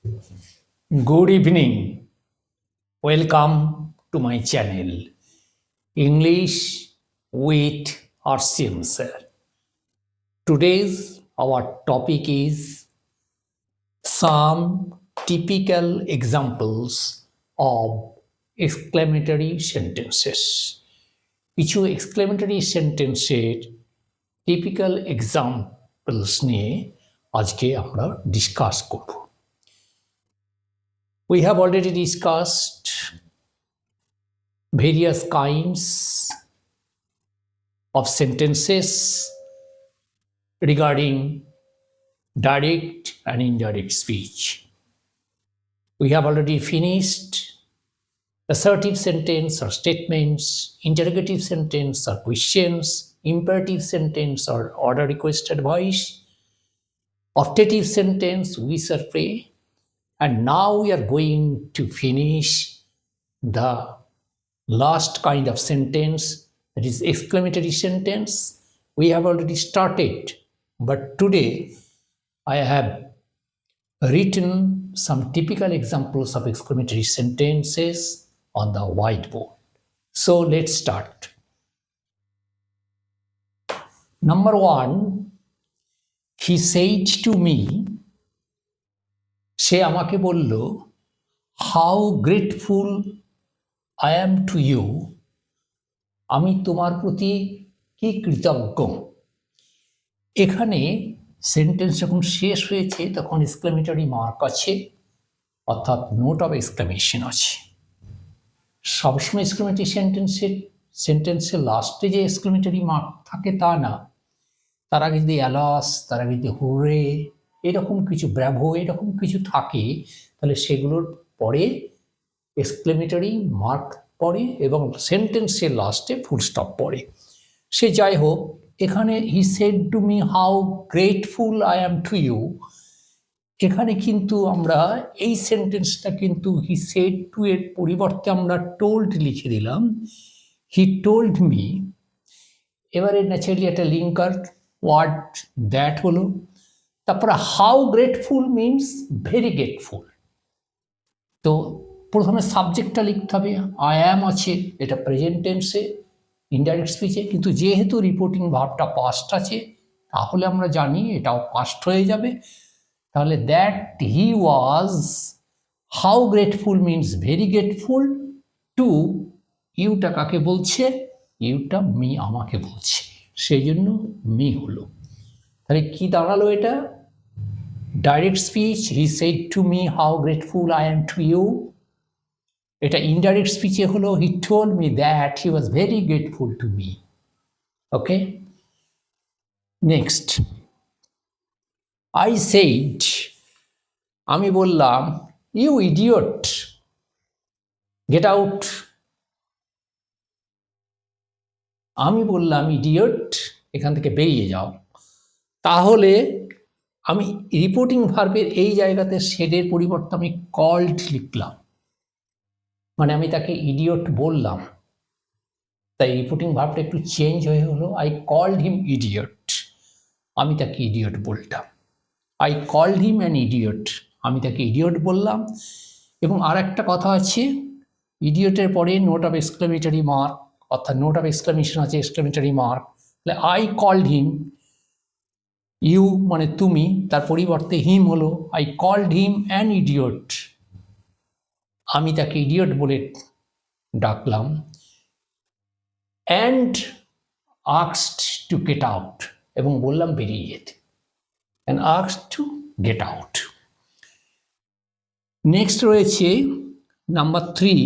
Good evening. Welcome to my channel English with RCM sir. Today's our topic is some typical examples of exclamatory sentences. কিছু exclamatory সেন্টেন্সের typical examples নিয়ে আজকে আমরা discuss করব। We have already discussed various kinds of sentences regarding direct and indirect speech. We have already finished assertive sentence or statements, interrogative sentence or questions, imperative sentence or order, request, advice, optative sentence, wish or pray. And now we are going to finish the last kind of sentence, that is exclamatory sentence. We have already started, but today I have written some typical examples of exclamatory sentences on the whiteboard. So let's start. Number one, he said to me, সে আমাকে বলল, how grateful I am to you, আমি তোমার প্রতি কি কৃতজ্ঞ। এখানে sentence যখন শেষ হয়েছে তখন এক্সক্লেমেটরি মার্ক আছে, অর্থাৎ নোট অফ এক্সক্লেমেশন আছে। সবসময় এক্সক্লেমেটরি সেন্টেন্সের লাস্টে যে এক্সক্লেমেটরি মার্ক থাকে তা না, তার আগে যদি অ্যালাস, তার আগে যদি হুরে, এরকম কিছু ব্র্যাভো, এরকম কিছু থাকে, তাহলে সেগুলোর পরে এক্সক্লেমেটরি মার্ক পড়ে এবং সেন্টেন্সের লাস্টে ফুল স্টপ পড়ে। সে যাই হোক, এখানে he said to me how grateful I am to you, এখানে কিন্তু আমরা এই সেন্টেন্সটা কিন্তু হি সেড টু এর পরিবর্তে আমরা টোল্ড লিখে দিলাম, হি টোল্ড মি। এবারে ন্যাচারালি একটা লিঙ্কার ওয়ার্ড দ্যাট হলো, তারপরে how grateful means very grateful. তো প্রথমে সাবজেক্টটা লিখতে হবে, আই অ্যাম আছে, এটা প্রেজেন্ট টেন্সে ইনডাইরেক্ট স্পিচে, কিন্তু যেহেতু রিপোর্টিং ভার্বটা পাস্ট আছে তাহলে আমরা জানি এটাও পাস্ট হয়ে যাবে। তাহলে that he was, how grateful means very grateful to, ইউটা কাকে বলছে, ইউটা মি, আমাকে বলছে, সেই জন্য মি হলো। তাহলে কি দাঁড়ালো এটা, direct speech, he said to me how grateful I am to you. এটা ইনডাইরেক্ট স্পিচে হলো, he told me that he was very grateful to me. Okay, next, I said, আমি বললাম, ইউ ইডিয়ট, গেট আউট। আমি বললাম idiot, এখান থেকে বেরিয়ে যাও। তাহলে আমি রিপোর্টিং ভার্বের এই জায়গাতে শেডের পরিবর্তে আমি কল্ড লিখলাম, মানে আমি তাকে ইডিয়ট বললাম, তাই রিপোর্টিং ভার্বটা একটু চেঞ্জ হয়ে হলো, আই কল্ড হিম ইডিয়ট, আমি তাকে ইডিয়ট বললাম। I called him an idiot, আমি তাকে ইডিয়ট বললাম। এবং আর একটা কথা আছে, ইডিয়টের পরে নোট অফ এক্সক্লেমেটরি মার্ক, অর্থাৎ নোট অফ এক্সক্লেমেশন আছে, এক্সক্লেমেটরি মার্ক। তাহলে আই কল্ড হিম, ইউ মানে তুমি, তার পরিবর্তে হিম হলো, I called him an idiot, আমি তাকে ইডিয়ট বলে ডাকলাম। And asked to get out, এবং বললাম বেরিয়ে যেতে, and asked to get out. Next রয়েছে নাম্বার 3,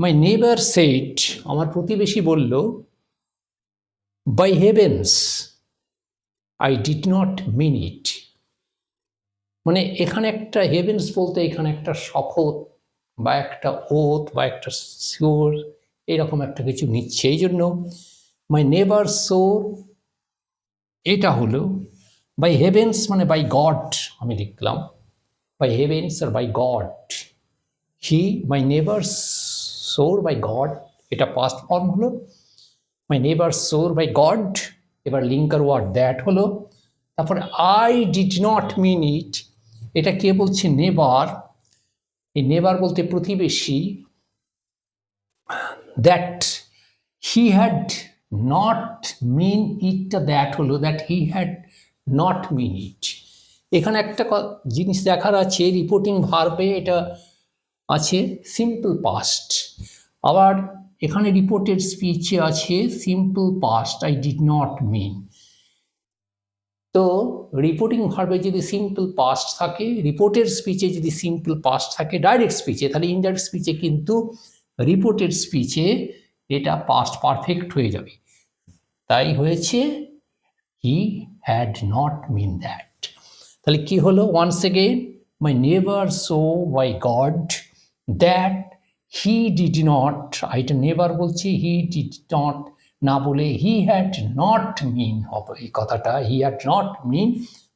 মাই নেইবার সেড, আমার প্রতিবেশী বলল, by heavens I did not mean it. মানে এখানে একটা হেভেন্স বলতে এখানে একটা শপথ বা একটা ওথ বা একটা শিওর, এরকম একটা কিছু নিচ্ছে, এই জন্য মাই নেইবার সোর, এটা হলো বাই হেভেন্স মানে বাই গড, আমি লিখলাম বাই হেভেন্স আর by God. He, my neighbour swore by God, এটা পাস্ট ফর্ম হলো, my neighbour swore by God. এবার লিঙ্কার ওয়ার্ড দ্যাট হলো, তারপরে I did not mean it, এটা কে বলছে? নেবার। এই নেবার বলতে প্রতিবেশী। That he had not mean ইটটা দ্যাট হলো that he had not mean it. এখানে একটা জিনিস দেখার আছে, রিপোর্টিং ভার্বে এটা আছে সিম্পল পাস্ট, আবার এখানে রিপোর্টেড স্পিচে আছে simple past, I did not mean. তো রিপোর্টিং ভার্বে যদি সিম্পল পাস্ট থাকে, রিপোর্টেড স্পিচে যদি সিম্পল পাস্ট থাকে ডাইরেক্ট স্পিচে, তাহলে ইনডাইরেক্ট স্পিচে কিন্তু রিপোর্টেড স্পিচে এটা পাস্ট পারফেক্ট হয়ে যাবে। তাই হয়েছে he had not mean that. তাহলে কি হলো? Once again, my never so by God that he did not, এটা নেভার বলছি, হি ডিড নট না বলে হি হ্যাড নট মিন হবে এই কথাটা, হি হ্যাড নট মিন,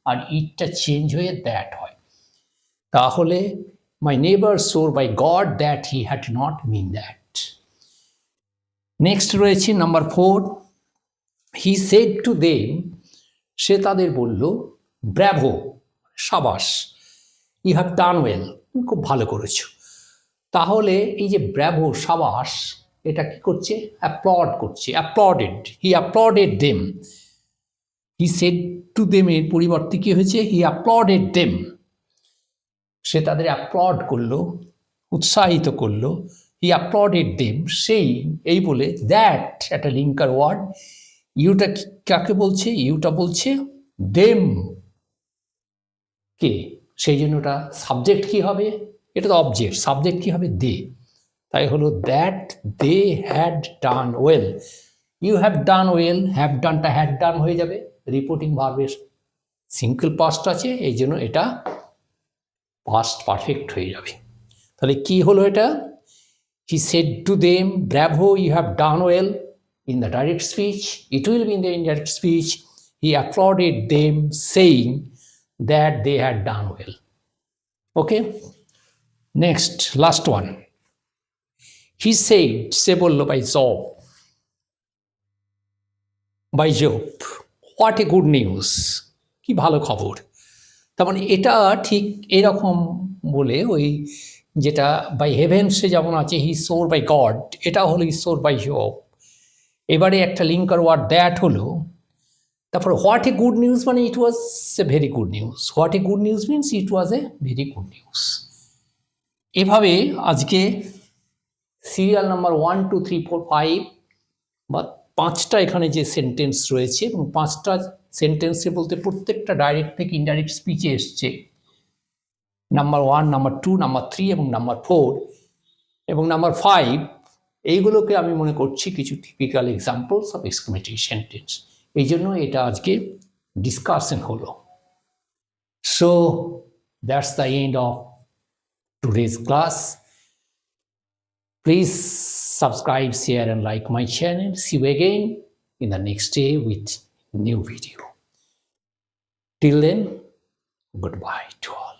আর ইটটা চেঞ্জ হয়ে দ্যাট হয়। তাহলে my neighbour swore by God that he had not mean that. Next রয়েছে number 4, he said to them, সে তাদের বলল, ব্র্যাভো, সাবাস, ইউ হ্যাভ ডান ওয়েল, তুমি খুব ভালো করেছো। তাহলে এই যে ব্র্যাভো, সাবাস, এটা কি করছে? অ্যাপ্লড করছে, applauded, he applauded them. He said to them এর পরিবর্তে কি হয়েছে? হি অ্যাপ্লডেড দেম, সে তাদের অ্যাপ্লড করলো, উৎসাহিত করলো। হি অ্যাপ্লডেড দেম, সেই, এই বলে, দ্যাট একটা লিঙ্কার ওয়ার্ড, ইউটা কাকে বলছে? ইউটা বলছে দেম কে, সেই জন্য ওটা সাবজেক্ট কি হবে? এটা তো অবজেক্ট, সাবজেক্ট কি হবে? দে। তাই হলো that they had done well. You have done well, have ডানটা হ্যাড ডান হয়ে যাবে, রিপোর্টিং ভার্বের সিঙ্গল পাস্ট আছে, এই জন্য এটা পাস্ট পারফেক্ট হয়ে যাবে। তাহলে কি হলো এটা? He said to them, bravo, you have done well in the direct speech, it will be in the indirect speech, he applauded them saying that they had done well. Okay, next, last one, he said, se bollo by Job, what a good news, কি ভালো খবর। তার মানে এটা ঠিক এরকম বলে, ওই যেটা বাই হেভেন্সে যেমন আছে হি সোর বাই গড, এটা হলো হি সোর বাই জব। এবারে একটা লিঙ্কার ওয়ার্ড দ্যাট হলো, তারপর হোয়াট এ গুড নিউজ, মানে it was a very good news. What a good news means it was a very good news. এভাবে আজকে সিরিয়াল নাম্বার 1, 2, 3, 4, 5 বা 5টা এখানে যে সেন্টেন্স রয়েছে, এবং 5টা সেন্টেন্সে বলতে প্রত্যেকটা ডাইরেক্ট থেকে ইনডাইরেক্ট স্পিচে এসছে, নাম্বার 1, নাম্বার 2, নাম্বার 3 এবং নাম্বার 4 এবং নাম্বার 5, এইগুলোকে আমি মনে করছি কিছু typical examples of exclamatory sentence, এই জন্য এটা আজকে ডিসকাশন হলো। So that's the end of today's class. Please subscribe, share and like my channel. See you again in the next day with new video. Till then, goodbye to all.